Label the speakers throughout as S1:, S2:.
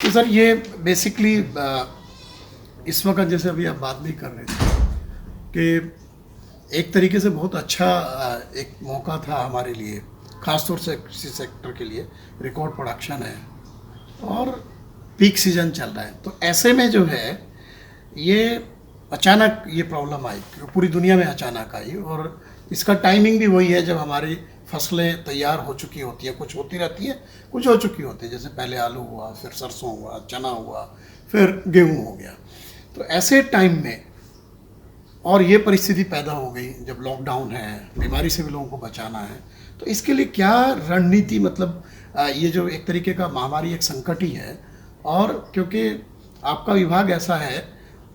S1: तो सर ये बेसिकली इस वक्त जैसे अभी आप बात भी कर रहे थे कि एक तरीके से बहुत अच्छा एक मौका था हमारे लिए, ख़ासतौर से कृषि सेक्टर के लिए। रिकॉर्ड प्रोडक्शन है और पीक सीजन चल रहा है, तो ऐसे में जो है ये अचानक ये प्रॉब्लम आई, पूरी दुनिया में अचानक आई। और इसका टाइमिंग भी वही है जब हमारी फसलें तैयार हो चुकी होती हैं, कुछ होती रहती है, कुछ हो चुकी होती है। जैसे पहले आलू हुआ, फिर सरसों हुआ, चना हुआ, फिर गेहूँ हो गया। तो ऐसे टाइम में और ये परिस्थिति पैदा हो गई जब लॉकडाउन है, बीमारी से भी लोगों को बचाना है, तो इसके लिए क्या रणनीति, मतलब ये जो एक तरीके का महामारी एक संकट ही है। और क्योंकि आपका विभाग ऐसा है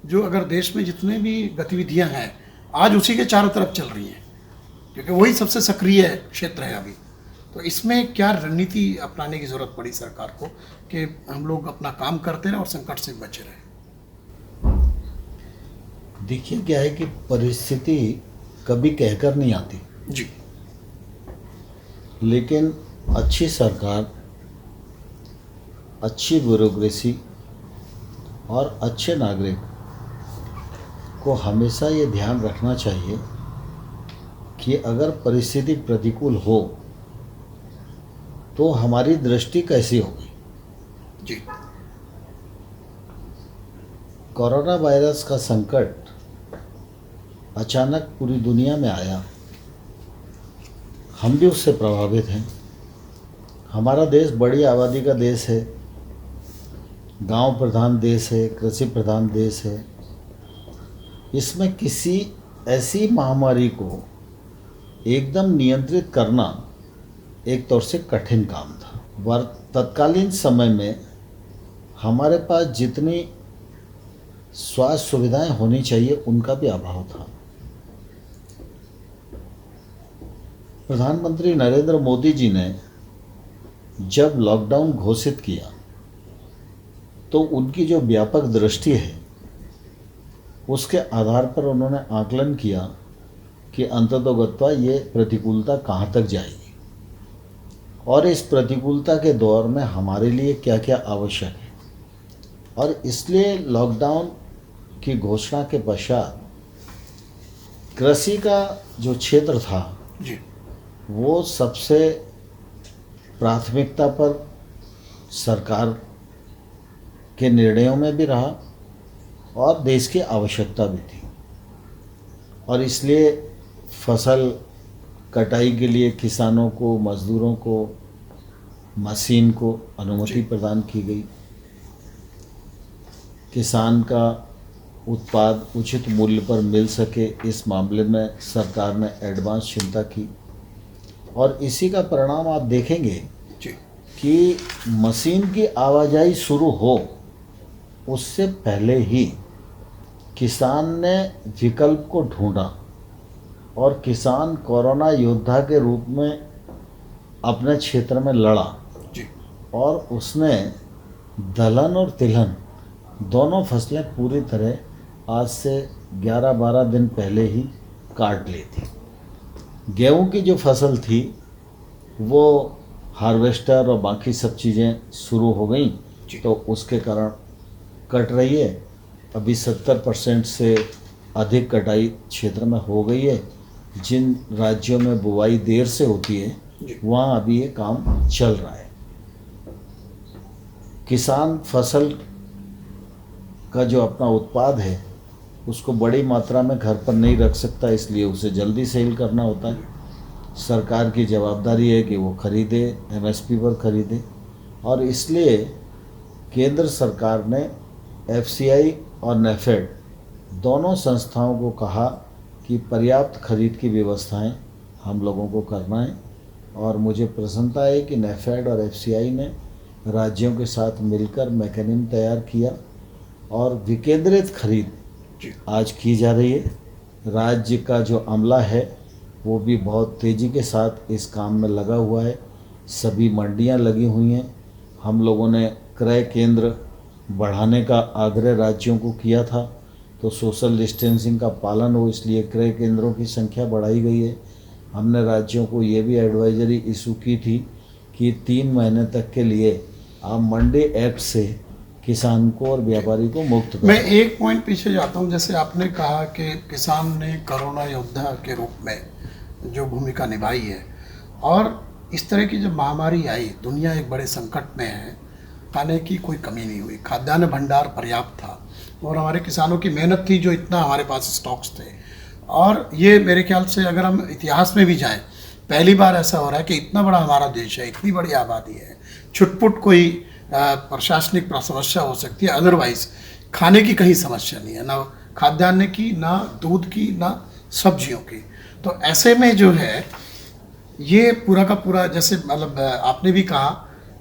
S1: जो अगर देश में जितने भी गतिविधियां हैं आज उसी के चारों तरफ चल रही हैं, क्योंकि वही सबसे सक्रिय क्षेत्र है अभी। तो इसमें क्या रणनीति अपनाने की ज़रूरत पड़ी सरकार को कि हम लोग अपना काम करते रहें और संकट से बचे रहें?
S2: देखिए क्या है कि परिस्थिति कभी कहकर नहीं आती,
S1: जी,
S2: लेकिन अच्छी सरकार, अच्छी ब्यूरोक्रेसी और अच्छे नागरिक को हमेशा ये ध्यान रखना चाहिए कि अगर परिस्थिति प्रतिकूल हो तो हमारी दृष्टि कैसी होगी।
S1: जी,
S2: कोरोना वायरस का संकट अचानक पूरी दुनिया में आया, हम भी उससे प्रभावित हैं। हमारा देश बड़ी आबादी का देश है, गांव प्रधान देश है, कृषि प्रधान देश है। इसमें किसी ऐसी महामारी को एकदम नियंत्रित करना एक तौर से कठिन काम था। तत्कालीन समय में हमारे पास जितनी स्वास्थ्य सुविधाएं होनी चाहिए उनका भी अभाव था। प्रधानमंत्री नरेंद्र मोदी जी ने जब लॉकडाउन घोषित किया तो उनकी जो व्यापक दृष्टि है उसके आधार पर उन्होंने आकलन किया कि अंततोगत्वा ये प्रतिकूलता कहाँ तक जाएगी और इस प्रतिकूलता के दौर में हमारे लिए क्या क्या आवश्यक है। और इसलिए लॉकडाउन की घोषणा के पश्चात कृषि का जो क्षेत्र था
S1: जी,
S2: वो सबसे प्राथमिकता पर सरकार के निर्णयों में भी रहा और देश की आवश्यकता भी थी। और इसलिए फसल कटाई के लिए किसानों को, मजदूरों को, मशीन को अनुमति प्रदान की गई। किसान का उत्पाद उचित मूल्य पर मिल सके, इस मामले में सरकार ने एडवांस चिंता की। और इसी का परिणाम आप देखेंगे कि मशीन की आवाजाही शुरू हो उससे पहले ही किसान ने विकल्प को ढूंढा और किसान कोरोना योद्धा के रूप में अपने क्षेत्र में लड़ा और उसने दलहन और तिलहन दोनों फसलें पूरी तरह आज से 11-12 दिन पहले ही काट ली थी। गेहूं की जो फसल थी वो हार्वेस्टर और बाकी सब चीज़ें शुरू हो गई, तो उसके कारण कट रही है। अभी 70% से अधिक कटाई क्षेत्र में हो गई है। जिन राज्यों में बुवाई देर से होती है वहाँ अभी ये काम चल रहा है। किसान फसल का जो अपना उत्पाद है उसको बड़ी मात्रा में घर पर नहीं रख सकता, इसलिए उसे जल्दी सेल करना होता है। सरकार की जवाबदारी है कि वो खरीदे, एमएसपी पर खरीदे। और इसलिए केंद्र सरकार ने एफसीआई और नेफेड दोनों संस्थाओं को कहा कि पर्याप्त खरीद की व्यवस्थाएं हम लोगों को करना है। और मुझे प्रसन्नता है कि नेफेड और एफसीआई ने राज्यों के साथ मिलकर मैकेनिज्म तैयार किया और विकेंद्रित खरीद आज की जा रही है। राज्य का जो अमला है वो भी बहुत तेज़ी के साथ इस काम में लगा हुआ है। सभी मंडियां लगी हुई हैं। हम लोगों ने क्रय केंद्र बढ़ाने का आग्रह राज्यों को किया था, तो सोशल डिस्टेंसिंग का पालन हो इसलिए क्रय केंद्रों की संख्या बढ़ाई गई है। हमने राज्यों को ये भी एडवाइजरी इशू की थी कि 3 महीने तक के लिए आप मंडी एक्ट से किसान को और व्यापारी को मुक्त
S1: मैं
S2: करें।
S1: एक पॉइंट पीछे जाता हूँ। जैसे आपने कहा कि किसान ने कोरोना योद्धा के रूप में जो भूमिका निभाई है, और इस तरह की जब महामारी आई, दुनिया एक बड़े संकट में है, खाने की कोई कमी नहीं हुई, खाद्यान्न भंडार पर्याप्त था, और हमारे किसानों की मेहनत थी जो इतना हमारे पास स्टॉक्स थे। और ये मेरे ख्याल से अगर हम इतिहास में भी जाएं, पहली बार ऐसा हो रहा है कि इतना बड़ा हमारा देश है, इतनी बड़ी आबादी है, छुटपुट कोई प्रशासनिक समस्या हो सकती है, अदरवाइज खाने की कहीं समस्या नहीं है, ना खाद्यान्न की, ना दूध की, ना सब्जियों की। तो ऐसे में जो है ये पूरा का पूरा, जैसे मतलब आपने भी कहा,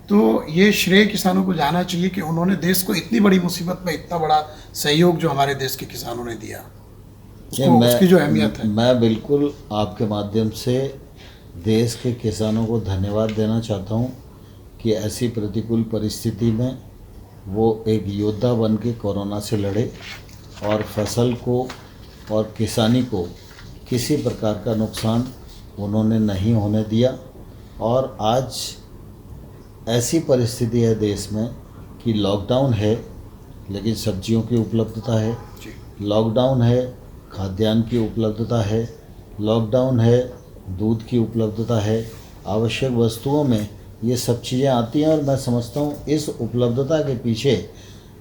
S1: तो ये श्रेय किसानों को जाना चाहिए कि उन्होंने देश को इतनी बड़ी मुसीबत में इतना बड़ा सहयोग जो हमारे देश के किसानों ने दिया, उसकी जो अहमियत है।
S2: मैं बिल्कुल आपके माध्यम से देश के किसानों को धन्यवाद देना चाहता हूँ कि ऐसी प्रतिकूल परिस्थिति में वो एक योद्धा बन के कोरोना से लड़े और फसल को और किसानी को किसी प्रकार का नुकसान उन्होंने नहीं होने दिया। और आज ऐसी परिस्थिति है देश में कि लॉकडाउन है, लेकिन सब्जियों की उपलब्धता है, लॉकडाउन है, खाद्यान्न की उपलब्धता है, लॉकडाउन है, दूध की उपलब्धता है, आवश्यक वस्तुओं में ये सब चीज़ें आती हैं। और मैं समझता हूँ इस उपलब्धता के पीछे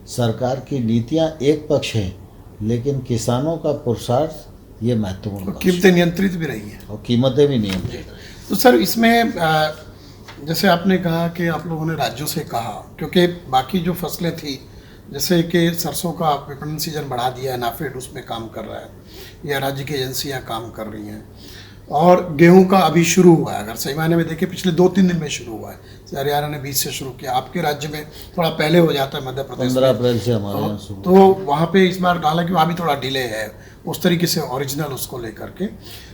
S2: सरकार की नीतियाँ एक पक्ष है, लेकिन किसानों का पुरुषार्थ ये महत्वपूर्ण,
S1: कीमतें नियंत्रित भी रही हैं
S2: और कीमतें भी नियंत्रित।
S1: तो सर इसमें जैसे आपने कहा कि आप लोगों ने राज्यों से कहा, क्योंकि बाकी जो फसलें थी, जैसे कि सरसों का विपणन सीजन बढ़ा दिया है, नाफेड उसमें काम कर रहा है, या राज्य की एजेंसियां काम कर रही हैं, और गेहूं का अभी शुरू हुआ है। अगर सही मायने में देखें पिछले 2-3 दिन में शुरू हुआ है, हरियाणा ने 20 से शुरू किया, आपके राज्य में थोड़ा पहले हो जाता है, मध्य प्रदेश
S2: 15 अप्रैल से हमारे यहाँ शुरू।
S1: तो वहाँ पे इस बार हालांकि वहाँ भी थोड़ा डिले है उस तरीके से ओरिजिनल उसको लेकर के।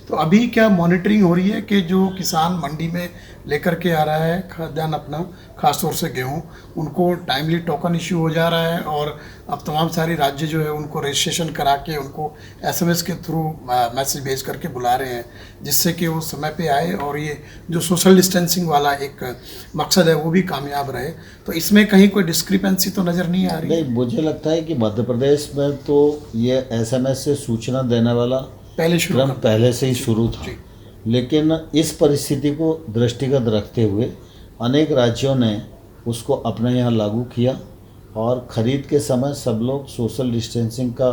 S1: तो अभी क्या मॉनिटरिंग हो रही है कि जो किसान मंडी में लेकर के आ रहा है खाद्यान्न अपना, खासतौर से गेहूं, उनको टाइमली टोकन इश्यू हो जा रहा है, और अब तमाम सारे राज्य जो है उनको रजिस्ट्रेशन करा के उनको SMS के थ्रू मैसेज भेज करके बुला रहे हैं, जिससे कि वो समय पे आए और ये जो सोशल डिस्टेंसिंग वाला एक मकसद है वो भी कामयाब रहे। तो इसमें कहीं कोई डिस्क्रिपेंसी तो नज़र नहीं आ रही?
S2: नहीं, मुझे लगता है कि मध्य प्रदेश में तो ये SMS से सूचना देने वाला क्रम पहले से ही शुरू था, लेकिन इस परिस्थिति को दृष्टिगत रखते हुए अनेक राज्यों ने उसको अपने यहाँ लागू किया, और ख़रीद के समय सब लोग सोशल डिस्टेंसिंग का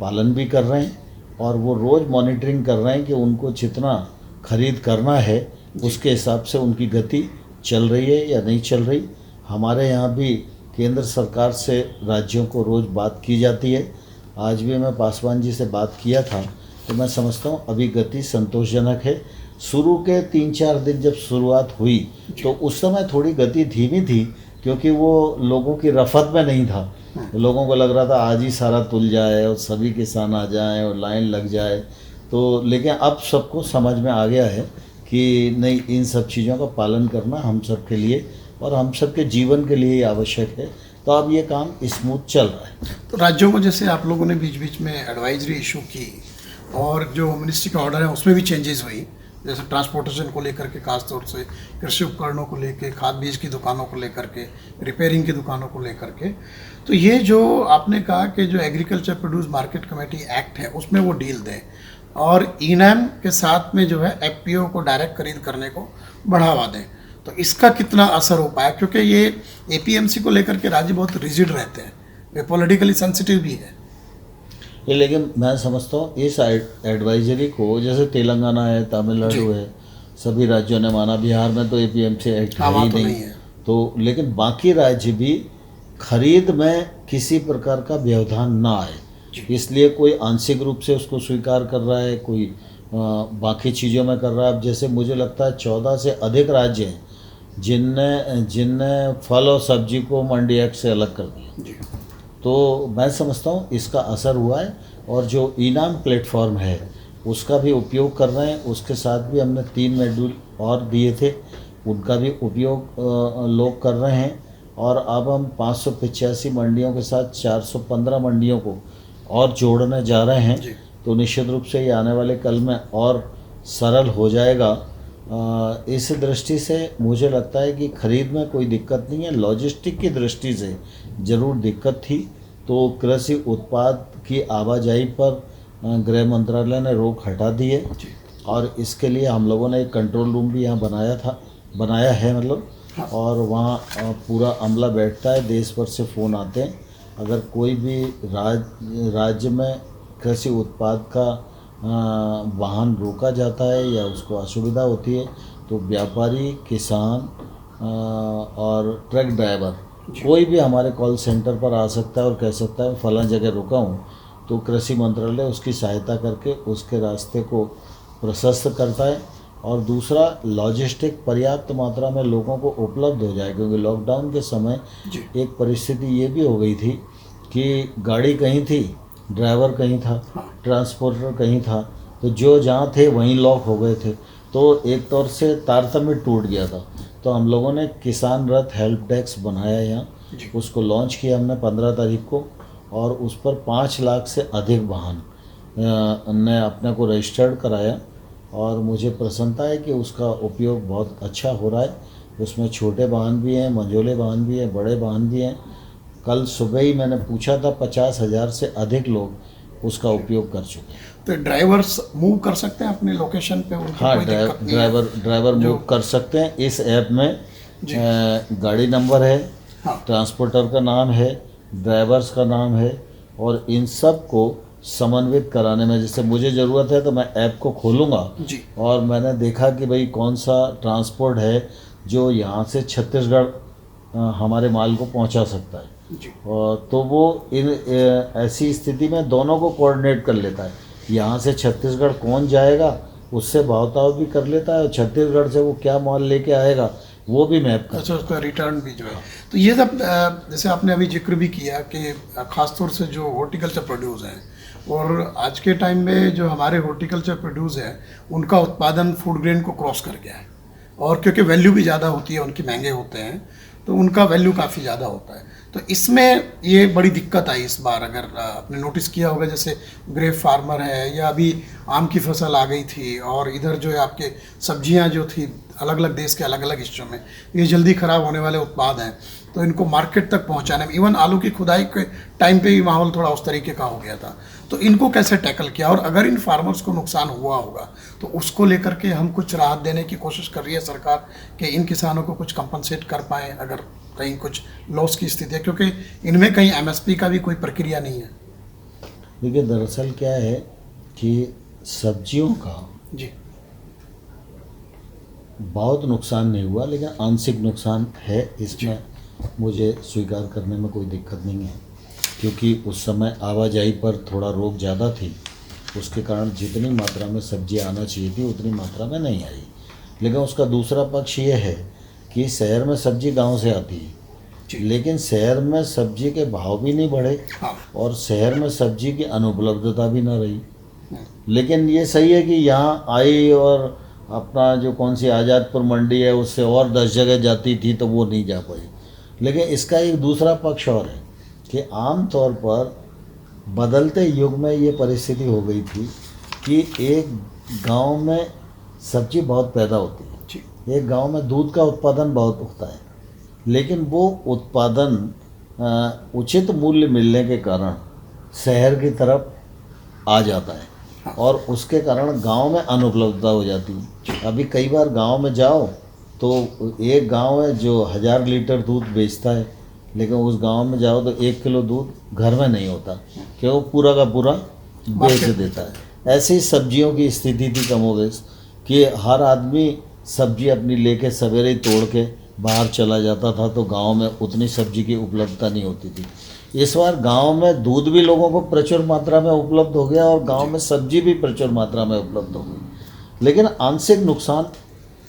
S2: पालन भी कर रहे हैं, और वो रोज़ मॉनिटरिंग कर रहे हैं कि उनको जितना खरीद करना है उसके हिसाब से उनकी गति चल रही है या नहीं चल रही। हमारे यहाँ भी केंद्र सरकार से राज्यों को रोज़ बात की जाती है। आज भी मैं पासवान जी से बात किया था, तो मैं समझता हूँ अभी गति संतोषजनक है। शुरू के 3-4 दिन जब शुरुआत हुई तो उस समय थोड़ी गति धीमी थी, क्योंकि वो लोगों की रफ़त में नहीं था। लोगों को लग रहा था आज ही सारा तुल जाए और सभी किसान आ जाएं और लाइन लग जाए। तो लेकिन अब सबको समझ में आ गया है कि नहीं, इन सब चीज़ों का पालन करना हम सब के लिए और हम सब के जीवन के लिए आवश्यक है। तो अब ये काम स्मूथ चल रहा है।
S1: तो राज्यों को जैसे आप लोगों ने बीच बीच में एडवाइजरी इशू की, और जो मिनिस्ट्री का ऑर्डर है उसमें भी चेंजेस हुई, जैसे ट्रांसपोर्टेशन को लेकर के, खासतौर से कृषि उपकरणों को लेकर, खाद बीज की दुकानों को लेकर के, रिपेयरिंग की दुकानों को लेकर के। तो ये जो आपने कहा कि जो agriculture produce market committee act है उसमें वो डील दें, और ईनाम के साथ में जो है FPO को डायरेक्ट खरीद करने को बढ़ावा दें, तो इसका कितना असर हो पाया? क्योंकि ये APMC को लेकर के राज्य बहुत रिजिड रहते हैं, वे पॉलिटिकली सेंसिटिव भी है।
S2: लेकिन मैं समझता हूँ इस एडवाइजरी को, जैसे तेलंगाना है, तमिलनाडु है, सभी राज्यों ने माना, बिहार में तो APMC एक्ट है ही नहीं है, तो लेकिन बाकी राज्य भी खरीद में किसी प्रकार का व्यवधान ना आए, इसलिए कोई आंशिक रूप से उसको स्वीकार कर रहा है, कोई बाकी चीज़ों में कर रहा है। अब जैसे मुझे लगता है 14 से अधिक राज्य हैं जिनने फल और सब्जी को मंडी एक्ट से अलग कर दिया। तो मैं समझता हूँ इसका असर हुआ है, और जो इनाम प्लेटफॉर्म है उसका भी उपयोग कर रहे हैं। उसके साथ भी हमने 3 मॉड्यूल और दिए थे, उनका भी उपयोग लोग कर रहे हैं, और अब हम 585 मंडियों के साथ 415 मंडियों को और जोड़ने जा रहे हैं। तो निश्चित रूप से ये आने वाले कल में और सरल हो जाएगा। इस दृष्टि से मुझे लगता है कि खरीद में कोई दिक्कत नहीं है। लॉजिस्टिक की दृष्टि से ज़रूर दिक्कत थी। तो कृषि उत्पाद की आवाजाही पर गृह मंत्रालय ने रोक हटा दी है
S1: जी।
S2: और इसके लिए हम लोगों ने एक कंट्रोल रूम भी यहाँ बनाया है मतलब।
S1: हाँ।
S2: और वहाँ पूरा अमला बैठता है, देश भर से फ़ोन आते हैं। अगर कोई भी राज्य में कृषि उत्पाद का वाहन रोका जाता है या उसको असुविधा होती है तो व्यापारी, किसान और ट्रक ड्राइवर कोई भी हमारे कॉल सेंटर पर आ सकता है और कह सकता है फलां जगह रुका हूँ, तो कृषि मंत्रालय उसकी सहायता करके उसके रास्ते को प्रशस्त करता है। और दूसरा, लॉजिस्टिक पर्याप्त मात्रा में लोगों को उपलब्ध हो जाए, क्योंकि लॉकडाउन के समय एक परिस्थिति ये भी हो गई थी कि गाड़ी कहीं थी, ड्राइवर कहीं था, ट्रांसपोर्टर कहीं था, तो जो जहाँ थे वहीं लॉक हो गए थे। तो एक तौर से तारतम्य टूट गया था। तो हम लोगों ने किसान रथ हेल्प डेस्क बनाया यहाँ, उसको लॉन्च किया हमने 15 तारीख को, और उस पर 5 लाख से अधिक वाहन ने अपने को रजिस्टर्ड कराया और मुझे प्रसन्नता है कि उसका उपयोग बहुत अच्छा हो रहा है। उसमें छोटे वाहन भी हैं, मंझोले वाहन भी हैं, बड़े वाहन भी हैं। कल सुबह ही मैंने पूछा था 50,000 से अधिक लोग उसका उपयोग कर चुके हैं।
S1: तो ड्राइवर्स मूव कर सकते हैं अपने लोकेशन पे?
S2: हाँ, ड्राइवर मूव कर सकते हैं। इस ऐप में गाड़ी नंबर है,
S1: हाँ,
S2: ट्रांसपोर्टर का नाम है, ड्राइवर्स का नाम है, और इन सब को समन्वित कराने में, जैसे मुझे ज़रूरत है तो मैं ऐप को खोलूँगा और मैंने देखा कि भाई कौन सा ट्रांसपोर्ट है जो यहाँ से छत्तीसगढ़ हमारे माल को पहुँचा सकता है। और तो वो ऐसी स्थिति में दोनों को कोऑर्डिनेट कर लेता है। यहाँ से छत्तीसगढ़ कौन जाएगा उससे भाव भी कर लेता है, और छत्तीसगढ़ से वो क्या माल लेके आएगा वो भी मैप कर।
S1: अच्छा, उसका रिटर्न भी जो है। तो ये सब जैसे आपने अभी जिक्र भी किया कि खासतौर से जो हॉर्टिकल्चर प्रोड्यूस हैं, और आज के टाइम में जो हमारे हॉर्टिकल्चर प्रोड्यूस है उनका उत्पादन फूड ग्रेन को क्रॉस कर गया है, और क्योंकि वैल्यू भी ज़्यादा होती है, उनकी महंगे होते हैं, तो उनका वैल्यू काफ़ी ज़्यादा होता है। तो इसमें ये बड़ी दिक्कत आई इस बार। अगर आपने नोटिस किया होगा, जैसे ग्रेप फार्मर है, या अभी आम की फसल आ गई थी, और इधर जो है आपके सब्जियां जो थी अलग अलग देश के अलग अलग हिस्सों में, ये जल्दी ख़राब होने वाले उत्पाद हैं, तो इनको मार्केट तक पहुंचाने में, इवन आलू की खुदाई के टाइम पे भी माहौल थोड़ा उस तरीके का हो गया था। तो इनको कैसे टैकल किया, और अगर इन फार्मर्स को नुकसान हुआ होगा तो उसको लेकर के हम कुछ राहत देने की कोशिश कर रही है सरकार कि इन किसानों को कुछ कंपनसेट कर पाएँ अगर कहीं कुछ लॉस की स्थिति है, क्योंकि इनमें कहीं एमएसपी का भी कोई प्रक्रिया नहीं है।
S2: देखिए, दरअसल क्या है कि सब्जियों का
S1: जी
S2: बहुत नुकसान नहीं हुआ, लेकिन आंशिक नुकसान है, इसमें मुझे स्वीकार करने में कोई दिक्कत नहीं है, क्योंकि उस समय आवाजाही पर थोड़ा रोक ज़्यादा थी, उसके कारण जितनी मात्रा में सब्जी आना चाहिए थी उतनी मात्रा में नहीं आई। लेकिन उसका दूसरा पक्ष ये है कि शहर में सब्जी गांव से आती है, लेकिन शहर में सब्जी के भाव भी नहीं बढ़े, और शहर में सब्जी की अनुपलब्धता भी ना रही। लेकिन ये सही है कि यहाँ आई और अपना जो कौन सी आज़ादपुर मंडी है उससे और 10 जगह जाती थी तो वो नहीं जा पाई। लेकिन इसका एक दूसरा पक्ष और है कि आम तौर पर बदलते युग में ये परिस्थिति हो गई थी कि एक गांव में सब्जी बहुत पैदा होती है, एक गांव में दूध का उत्पादन बहुत होता है, लेकिन वो उत्पादन उचित मूल्य मिलने के कारण शहर की तरफ आ जाता है, और उसके कारण गांव में अनुपलब्धता हो जाती है। अभी कई बार गांव में जाओ तो एक गांव है जो 1000 लीटर दूध बेचता है, लेकिन उस गांव में जाओ तो 1 किलो दूध घर में नहीं होता, क्योंकि वो पूरा का पूरा बेच देता है। ऐसी सब्जियों की स्थिति थी कमोबेश कि हर आदमी सब्जी अपनी लेके सवेरे ही तोड़ के बाहर चला जाता था, तो गांव में उतनी सब्जी की उपलब्धता नहीं होती थी। इस बार गांव में दूध भी लोगों को प्रचुर मात्रा में उपलब्ध हो गया और गांव में सब्जी भी प्रचुर मात्रा में उपलब्ध हो गई। लेकिन आंशिक नुकसान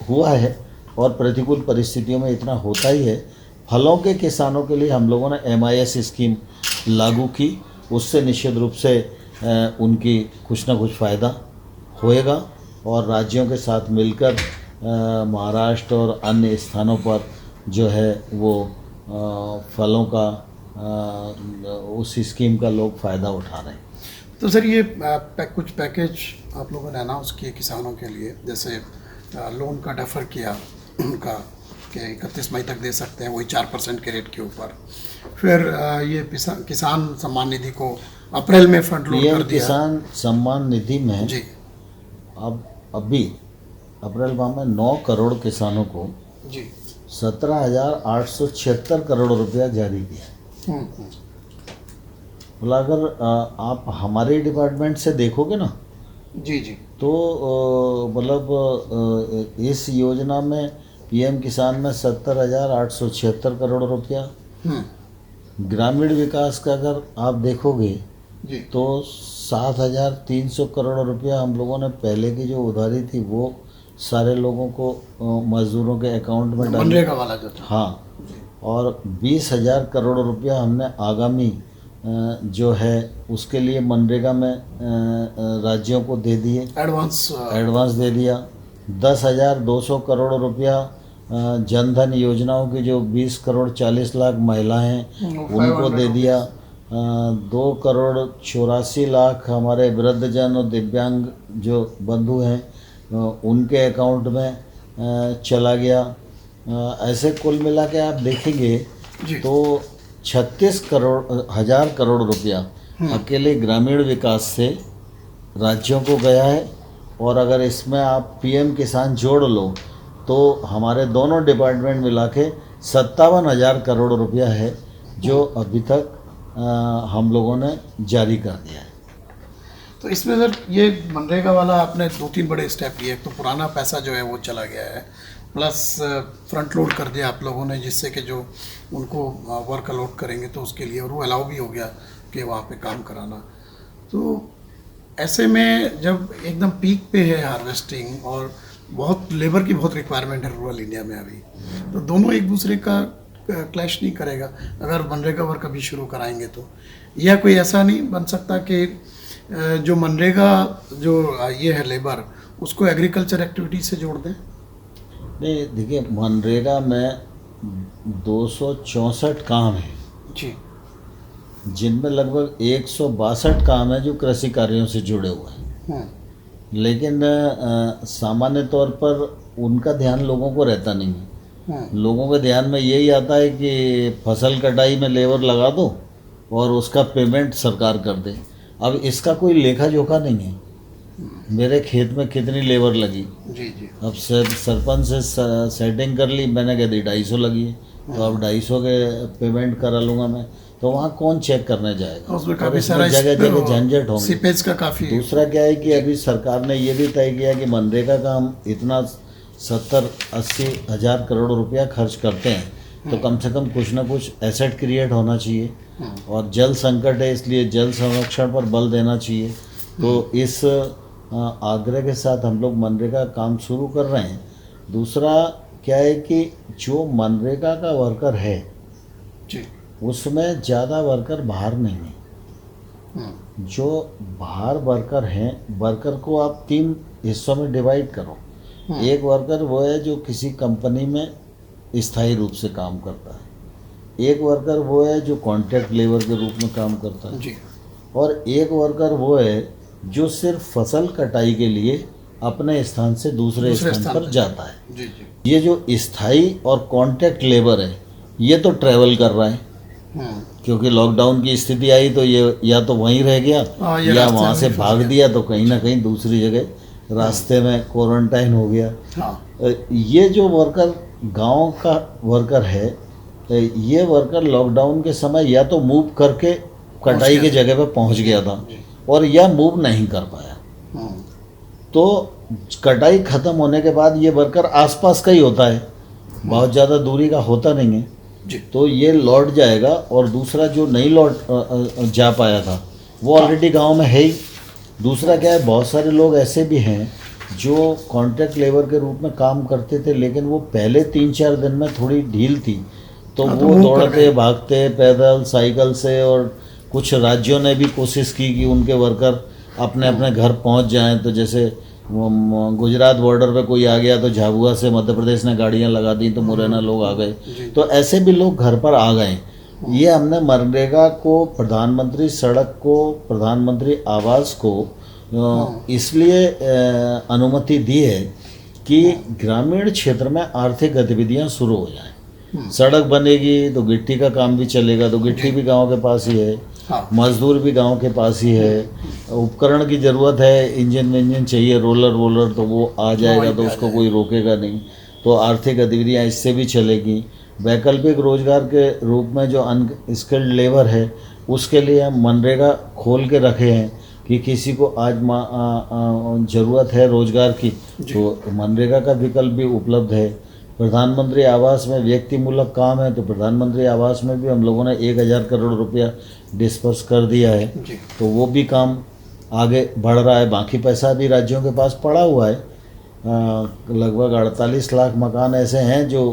S2: हुआ है, और प्रतिकूल परिस्थितियों में इतना होता ही है। फलों के किसानों के लिए हम लोगों ने MIS स्कीम लागू की, उससे निश्चित रूप से उनकी कुछ ना कुछ फ़ायदा होएगा, और राज्यों के साथ मिलकर महाराष्ट्र और अन्य स्थानों पर जो है वो फलों का उस स्कीम का लोग फ़ायदा उठा रहे हैं।
S1: तो सर, ये कुछ पैकेज आप लोगों ने अनाउंस किए किसानों के लिए, जैसे लोन का डेफर किया उनका कि 31 मई तक दे सकते हैं, वही 4% के रेट के ऊपर, फिर ये किसान सम्मान निधि को अप्रैल में फ्रंट लोड
S2: पीएम
S1: कर दिया।
S2: किसान सम्मान निधि में
S1: जी
S2: अब अभी अप्रैल माह में 9 करोड़ किसानों को
S1: जी
S2: 17,876 करोड़ रुपया जारी किया। मतलब अगर आप हमारे डिपार्टमेंट से देखोगे ना
S1: जी जी
S2: तो मतलब इस योजना में पीएम किसान में 17,876 करोड़ रुपया, ग्रामीण विकास का अगर आप देखोगे
S1: जी
S2: तो 7,300 करोड़ रुपया हम लोगों ने पहले की जो उधारी थी वो सारे लोगों को मजदूरों के अकाउंट में डाली।
S1: मनरेगा वाला जो था।
S2: हाँ, और 20,000 करोड़ रुपया हमने आगामी जो है उसके लिए मनरेगा में राज्यों को दे दिए, एडवांस दे दिया। 10,200 करोड़ रुपया जनधन योजनाओं की जो 20 करोड़ 40 लाख महिलाएं हैं उनको दे दिया। 2 करोड़ 84 लाख हमारे वृद्धजन और दिव्यांग जो बंधु हैं उनके अकाउंट में चला गया। ऐसे कुल मिला के आप देखेंगे तो 36,000 करोड़ रुपया अकेले ग्रामीण विकास से राज्यों को गया है। और अगर इसमें आप पीएम किसान जोड़ लो तो हमारे दोनों डिपार्टमेंट मिला के 57,000 करोड़ रुपया है जो अभी तक हम लोगों ने जारी कर दिया है।
S1: तो इसमें सर ये मनरेगा वाला आपने 2-3 बड़े स्टेप लिए। एक तो पुराना पैसा जो है वो चला गया है, प्लस फ्रंट लोड कर दिया आप लोगों ने जिससे कि जो उनको वर्क अलॉट करेंगे तो उसके लिए, और वो अलाउ भी हो गया कि वहाँ पे काम कराना। तो ऐसे में जब एकदम पीक पे है हार्वेस्टिंग और बहुत लेबर की बहुत रिक्वायरमेंट है रूरल इंडिया में अभी, तो दोनों एक दूसरे का क्लैश नहीं करेगा अगर मनरेगा वर्क अभी शुरू कराएंगे तो? या कोई ऐसा नहीं बन सकता कि जो मनरेगा जो ये है लेबर उसको एग्रीकल्चर एक्टिविटी से जोड़ दें?
S2: नहीं, देखिए मनरेगा में 264 काम हैं
S1: जी,
S2: जिनमें लगभग 162 काम है जो कृषि कार्यों से जुड़े हुए हैं। लेकिन सामान्य तौर पर उनका ध्यान लोगों को रहता नहीं है। लोगों के ध्यान में यही आता है कि फसल कटाई में लेबर लगा दो और उसका पेमेंट सरकार कर दे। अब इसका कोई लेखा जोखा नहीं है, मेरे खेत में कितनी लेबर लगी
S1: जी जी, अब
S2: सरपंच से सेटिंग कर ली, मैंने कह दी 250 लगी है तो अब 250 के पेमेंट करा लूँगा मैं, तो वहाँ कौन चेक करने जाएगा?
S1: उसमें काफ़ी सारा
S2: जगह जगह झंझट होंगे,
S1: सीपेज का काफ़ी।
S2: दूसरा क्या है कि अभी सरकार ने ये भी तय किया कि मनरेगा का हम इतना 70-80 हज़ार करोड़ रुपया खर्च करते हैं तो कम से कम कुछ ना कुछ एसेट क्रिएट होना चाहिए। और जल संकट है इसलिए जल संरक्षण पर बल देना चाहिए। तो इस आग्रह के साथ हम लोग मनरेगा काम शुरू कर रहे हैं। दूसरा क्या है कि जो मनरेगा का वर्कर है
S1: जी,
S2: उसमें ज़्यादा वर्कर बाहर नहीं है। जो बाहर वर्कर हैं, वर्कर को आप 3 हिस्सों में डिवाइड करो। एक वर्कर वो है जो किसी कंपनी में स्थायी रूप से काम करता है, एक वर्कर वो है जो कॉन्ट्रैक्ट लेबर के रूप में काम करता है
S1: जी,
S2: और एक वर्कर वो है जो सिर्फ फसल कटाई के लिए अपने स्थान से दूसरे स्थान पर जाता है।
S1: जी जी,
S2: ये जो स्थायी और कॉन्ट्रैक्ट लेबर है ये तो ट्रैवल कर रहा है, क्योंकि लॉकडाउन की स्थिति आई तो ये या तो वहीं रह गया या वहाँ से भाग दिया तो कहीं ना कहीं दूसरी जगह रास्ते में क्वारंटाइन हो गया। ये जो वर्कर गांव का वर्कर है, ये वर्कर लॉकडाउन के समय या तो मूव करके कटाई के जगह पे पहुंच गया था और या मूव नहीं कर पाया। तो कटाई ख़त्म होने के बाद ये वर्कर आसपास का ही होता है, बहुत ज़्यादा दूरी का होता नहीं है
S1: जी।
S2: तो ये लौट जाएगा। और दूसरा जो नहीं लौट जा पाया था वो ऑलरेडी गांव में है ही। दूसरा क्या है, बहुत सारे लोग ऐसे भी हैं जो कॉन्ट्रैक्ट लेबर के रूप में काम करते थे लेकिन वो पहले 3-4 दिन में थोड़ी ढील थी तो वो दौड़ते भागते पैदल साइकिल से, और कुछ राज्यों ने भी कोशिश की कि उनके वर्कर अपने अपने घर पहुंच जाएं। तो जैसे गुजरात बॉर्डर पे कोई आ गया तो झाबुआ से मध्य प्रदेश ने गाड़ियां लगा दी तो मुरैना लोग आ गए, तो ऐसे भी लोग घर पर आ गए। ये हमने मनरेगा को, प्रधानमंत्री सड़क को, प्रधानमंत्री आवास को इसलिए अनुमति दी है कि ग्रामीण क्षेत्र में आर्थिक गतिविधियां शुरू हो जाएं। सड़क बनेगी तो गिट्टी का काम भी चलेगा, तो गिट्टी भी गांव के पास ही है,
S1: हाँ
S2: मजदूर भी गांव के पास ही है, उपकरण की ज़रूरत है, इंजन चाहिए, रोलर तो वो आ जाएगा, तो उसको कोई रोकेगा नहीं, तो आर्थिक गतिविधियाँ इससे भी चलेगी। वैकल्पिक रोजगार के रूप में जो अनस्किल्ड लेबर है उसके लिए हम मनरेगा खोल के रखे हैं कि किसी को आज ज़रूरत है रोजगार की तो मनरेगा का विकल्प भी उपलब्ध है। प्रधानमंत्री आवास में व्यक्तिमूलक काम है तो प्रधानमंत्री आवास में भी हम लोगों ने 1000 करोड़ रुपया डिस्पर्स कर दिया है, तो वो भी काम आगे बढ़ रहा है। बाकी पैसा भी राज्यों के पास पड़ा हुआ है। लगभग 48 लाख मकान ऐसे हैं जो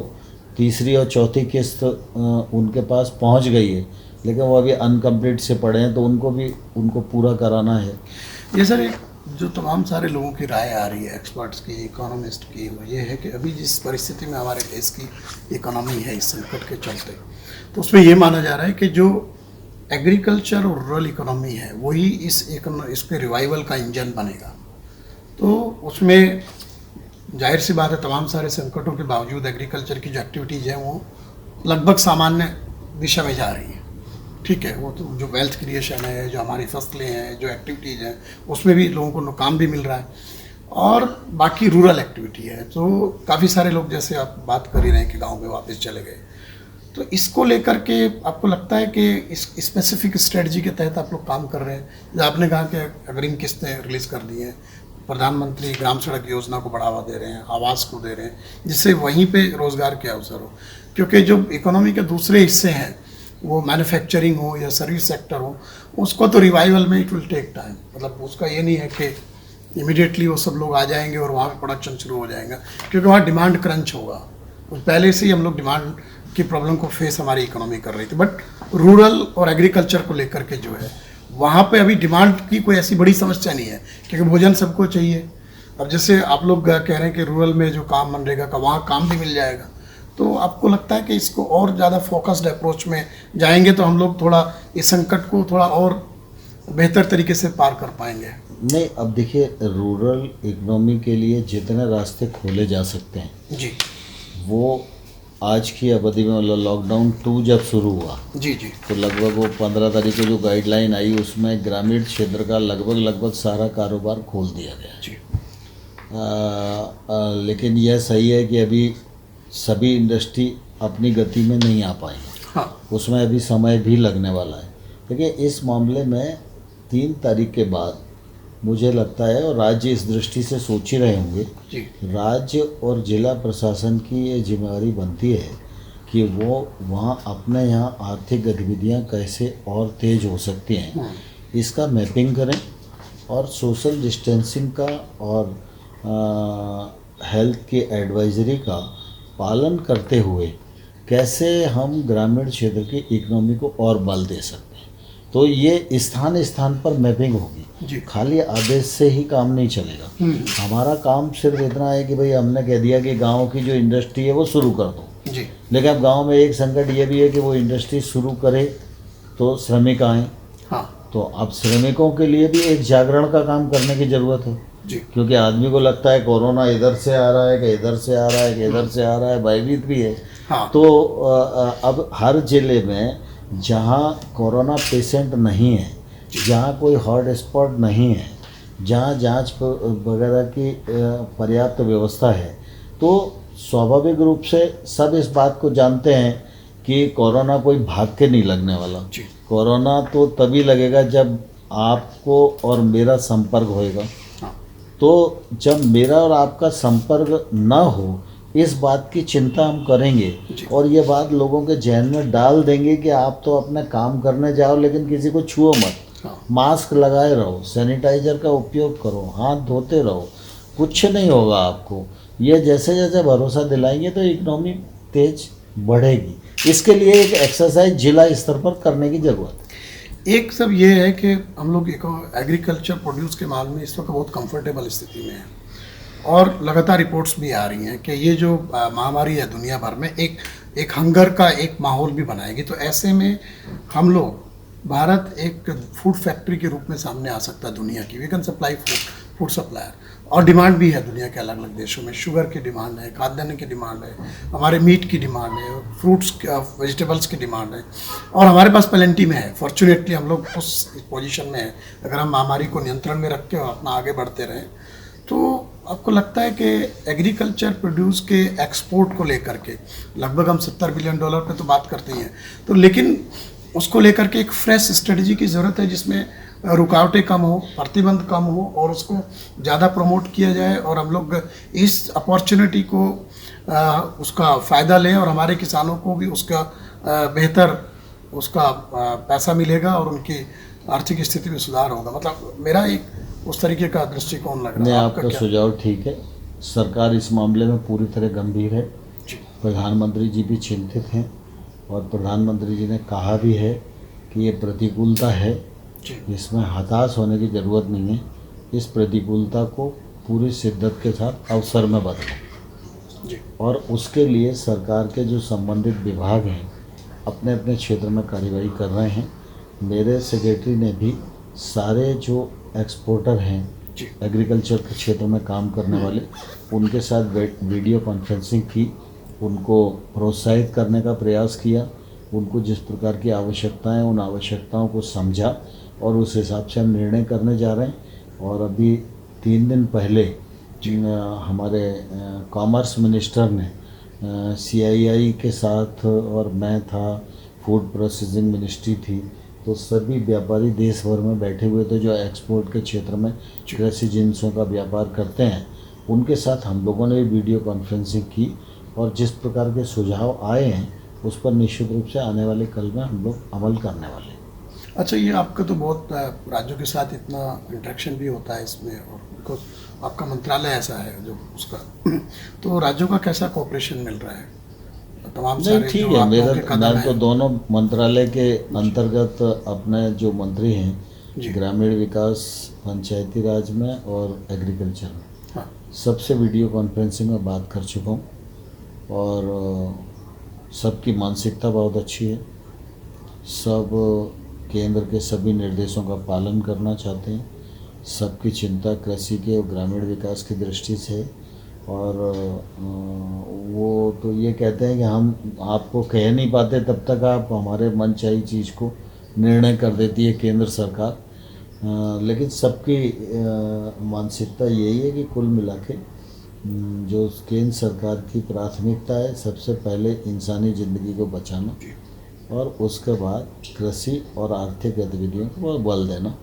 S2: तीसरी और चौथी किस्त उनके पास पहुंच गई है, लेकिन वो अभी अनकम्प्लीट से पड़े हैं, तो उनको पूरा कराना है।
S1: ये सर एक जो तमाम सारे लोगों की राय आ रही है, एक्सपर्ट्स की, इकोनॉमिस्ट की, वो ये है कि अभी जिस परिस्थिति में हमारे देश की इकोनॉमी है इस संकट के चलते, तो उसमें ये माना जा रहा है कि जो एग्रीकल्चर और रूरल इकोनॉमी है वही इसके रिवाइवल का इंजन बनेगा। तो उसमें जाहिर सी बात है तमाम सारे संकटों के बावजूद एग्रीकल्चर की जो एक्टिविटीज़ हैं वो लगभग सामान्य दिशा में जा रही है। ठीक है, वो तो जो वेल्थ क्रिएशन है, जो हमारी फसलें हैं, जो एक्टिविटीज़ हैं, उसमें भी लोगों को काम भी मिल रहा है, और बाकी रूरल एक्टिविटी है। तो काफ़ी सारे लोग, जैसे आप बात कर ही रहे हैं कि गांव में वापस चले गए, तो इसको लेकर के आपको लगता है कि इस स्पेसिफिक स्ट्रेटजी के तहत आप लोग काम कर रहे हैं? जैसे आपने कहा कि अग्रिम किस्तें रिलीज़ कर दी हैं, प्रधानमंत्री ग्राम सड़क योजना को बढ़ावा दे रहे हैं, आवास को दे रहे हैं, जिससे वहीं पे रोज़गार के अवसर हो, क्योंकि जो इकोनॉमी के दूसरे हिस्से हैं वो मैन्युफैक्चरिंग हो या सर्विस सेक्टर हो, उसको तो रिवाइवल में इट विल टेक टाइम। मतलब उसका ये नहीं है कि इमीडिएटली वो सब लोग आ जाएंगे और वहाँ पे प्रोडक्शन शुरू हो जाएगा, क्योंकि वहाँ डिमांड क्रंच होगा। पहले से ही हम लोग डिमांड की प्रॉब्लम को फेस हमारी इकोनॉमी कर रही थी, बट रूरल और एग्रीकल्चर को लेकर के जो है वहाँ पे अभी डिमांड की कोई ऐसी बड़ी समस्या नहीं है, क्योंकि भोजन सबको चाहिए। अब जैसे आप लोग कह रहे हैं कि रूरल में जो काम मनरेगा का, वहाँ काम भी मिल जाएगा, तो आपको लगता है कि इसको और ज़्यादा फोकस्ड अप्रोच में जाएंगे तो हम लोग थोड़ा इस संकट को थोड़ा और बेहतर तरीके से पार कर पाएंगे?
S2: नहीं, अब देखिए, रूरल इकोनॉमी के लिए जितने रास्ते खोले जा सकते हैं
S1: जी,
S2: वो आज की अवधि में, मतलब लॉकडाउन 2 जब शुरू हुआ
S1: जी,
S2: तो लगभग वो 15 तारीख को जो गाइडलाइन आई उसमें ग्रामीण क्षेत्र का लगभग सारा कारोबार खोल दिया गया
S1: जी।
S2: लेकिन यह सही है कि अभी सभी इंडस्ट्री अपनी गति में नहीं आ पाएंगे।
S1: हाँ,
S2: उसमें अभी समय भी लगने वाला है। देखिए, इस मामले में 3 तारीख के बाद मुझे लगता है, और राज्य इस दृष्टि से सोच ही रहे होंगे, राज्य और जिला प्रशासन की ये जिम्मेदारी बनती है कि वो वहाँ अपने यहाँ आर्थिक गतिविधियाँ कैसे और तेज हो सकती हैं, इसका मैपिंग करें, और सोशल डिस्टेंसिंग का और हेल्थ की एडवाइजरी का पालन करते हुए कैसे हम ग्रामीण क्षेत्र की इकोनॉमी को और बल दे सकते हैं। तो ये स्थान स्थान पर मैपिंग होगी, खाली आदेश से ही काम नहीं चलेगा। हमारा काम सिर्फ इतना है कि भाई हमने कह दिया कि गांव की जो इंडस्ट्री है वो शुरू कर दो, लेकिन अब गांव में एक संकट ये भी है कि वो इंडस्ट्री शुरू करे तो श्रमिक आएँ। हाँ, तो अब श्रमिकों के लिए भी एक जागरण का काम करने की ज़रूरत है, क्योंकि आदमी को लगता है कोरोना इधर से आ रहा है कि इधर से आ रहा है कि इधर से आ रहा है, भयभीत भी है। हाँ। तो अब हर जिले में जहाँ कोरोना पेशेंट नहीं है, जहाँ कोई हॉट स्पॉट नहीं है, जहाँ जांच वगैरह की पर्याप्त व्यवस्था है, तो स्वाभाविक रूप से सब इस बात को जानते हैं कि कोरोना कोई भाग के नहीं लगने वाला। कोरोना तो तभी लगेगा जब आपको और मेरा संपर्क होएगा। तो जब मेरा और आपका संपर्क ना हो, इस बात की चिंता हम करेंगे और ये बात लोगों के जहन में डाल देंगे कि आप तो अपने काम करने जाओ लेकिन किसी को छुओ मत, मास्क लगाए रहो, सैनिटाइजर का उपयोग करो, हाथ धोते रहो, कुछ नहीं होगा आपको। ये जैसे जैसे भरोसा दिलाएंगे तो इकोनॉमी तेज बढ़ेगी। इसके लिए एक एक्सरसाइज जिला स्तर पर करने की ज़रूरत है।
S1: एक सब ये है कि हम लोग एग्रीकल्चर प्रोड्यूस के मामले में इस वक्त बहुत कंफर्टेबल स्थिति में है, और लगातार रिपोर्ट्स भी आ रही हैं कि ये जो महामारी है दुनिया भर में एक हंगर का एक माहौल भी बनाएगी। तो ऐसे में हम लोग, भारत एक फूड फैक्ट्री के रूप में सामने आ सकता है दुनिया की। We can supply food supplier, और डिमांड भी है दुनिया के अलग अलग देशों में। शुगर की डिमांड है, खाद्यान्न की डिमांड है, हमारे मीट की डिमांड है, फ्रूट्स वेजिटेबल्स की डिमांड है, और हमारे पास प्लेंटी में है। फॉर्चुनेटली हम लोग उस पोजीशन में है। अगर हम महामारी को नियंत्रण में रख के और अपना आगे बढ़ते रहें, तो आपको लगता है कि एग्रीकल्चर प्रोड्यूस के एक्सपोर्ट को लेकर के लगभग हम $70 बिलियन पे तो बात करते ही हैं, तो लेकिन उसको लेकर के एक फ्रेश स्ट्रेटजी की ज़रूरत है, जिसमें रुकावटें कम हो, प्रतिबंध कम हो, और उसको ज़्यादा प्रमोट किया जाए, और हम लोग इस अपॉर्चुनिटी को उसका फ़ायदा लें, और हमारे किसानों को भी उसका बेहतर उसका पैसा मिलेगा, और उनकी आर्थिक स्थिति में सुधार होगा। मतलब मेरा एक उस तरीके का दृष्टिकोण लग
S2: नहीं,
S1: रहा है।
S2: आपका सुझाव ठीक है। सरकार इस मामले में पूरी तरह गंभीर है। प्रधानमंत्री जी भी चिंतित हैं, और प्रधानमंत्री जी ने कहा भी है कि ये प्रतिकूलता है, इसमें हताश होने की ज़रूरत नहीं है। इस प्रतिकूलता को पूरी शिद्दत के साथ अवसर में बदलें, और उसके लिए सरकार के जो संबंधित विभाग हैं अपने अपने क्षेत्र में कार्रवाई कर रहे हैं। मेरे सेक्रेटरी ने भी सारे जो एक्सपोर्टर हैं एग्रीकल्चर के क्षेत्र में काम करने वाले, उनके साथ वीडियो कॉन्फ्रेंसिंग की, उनको प्रोत्साहित करने का प्रयास किया, उनको जिस प्रकार की आवश्यकताएं, उन आवश्यकताओं को समझा, और उस हिसाब से हम निर्णय करने जा रहे हैं। और अभी 3 दिन पहले हमारे कॉमर्स मिनिस्टर ने CII के साथ, और मैं था, फूड प्रोसेसिंग मिनिस्ट्री थी, तो सभी व्यापारी देश भर में बैठे हुए थे जो एक्सपोर्ट के क्षेत्र में कृषि जिनसों का व्यापार करते हैं। उनके साथ हम लोगों ने वीडियो कॉन्फ्रेंसिंग की, और जिस प्रकार के सुझाव आए हैं उस पर निश्चित रूप से आने वाले कल में हम लोग अमल करने वाले हैं।
S1: अच्छा, ये आपका तो बहुत राज्यों के साथ इतना इंटरेक्शन भी होता है इसमें, और बिकॉज आपका मंत्रालय ऐसा है जो उसका तो राज्यों का कैसा कोऑपरेशन मिल रहा है तमाम
S2: नहीं,
S1: सारे
S2: ठीक
S1: जो
S2: है।
S1: आप लोगों के
S2: मेरा
S1: कदम
S2: मैं
S1: हैं?
S2: तो दोनों मंत्रालय के अंतर्गत अपने जो मंत्री हैं,
S1: जी।
S2: ग्रामीण विकास, पंचायती राज में और एग्रीकल्चर में,
S1: हाँ,
S2: सबसे वीडियो कॉन्फ्रेंसिंग में बात कर चुका हूँ, और सबकी मानसिकता बहुत अच्छी है। सब केंद्र के सभी निर्देशों का पालन करना चाहते हैं। सबकी चिंता कृषि के और ग्रामीण विकास की दृष्टि से है, और वो तो ये कहते हैं कि हम आपको कह नहीं पाते तब तक आप हमारे मनचाही चीज़ को निर्णय कर देती है केंद्र सरकार। लेकिन सबकी मानसिकता यही है कि कुल मिला के जो केंद्र सरकार की प्राथमिकता है, सबसे पहले इंसानी ज़िंदगी को बचाना, और उसके बाद कृषि और आर्थिक गतिविधियों को बल देना।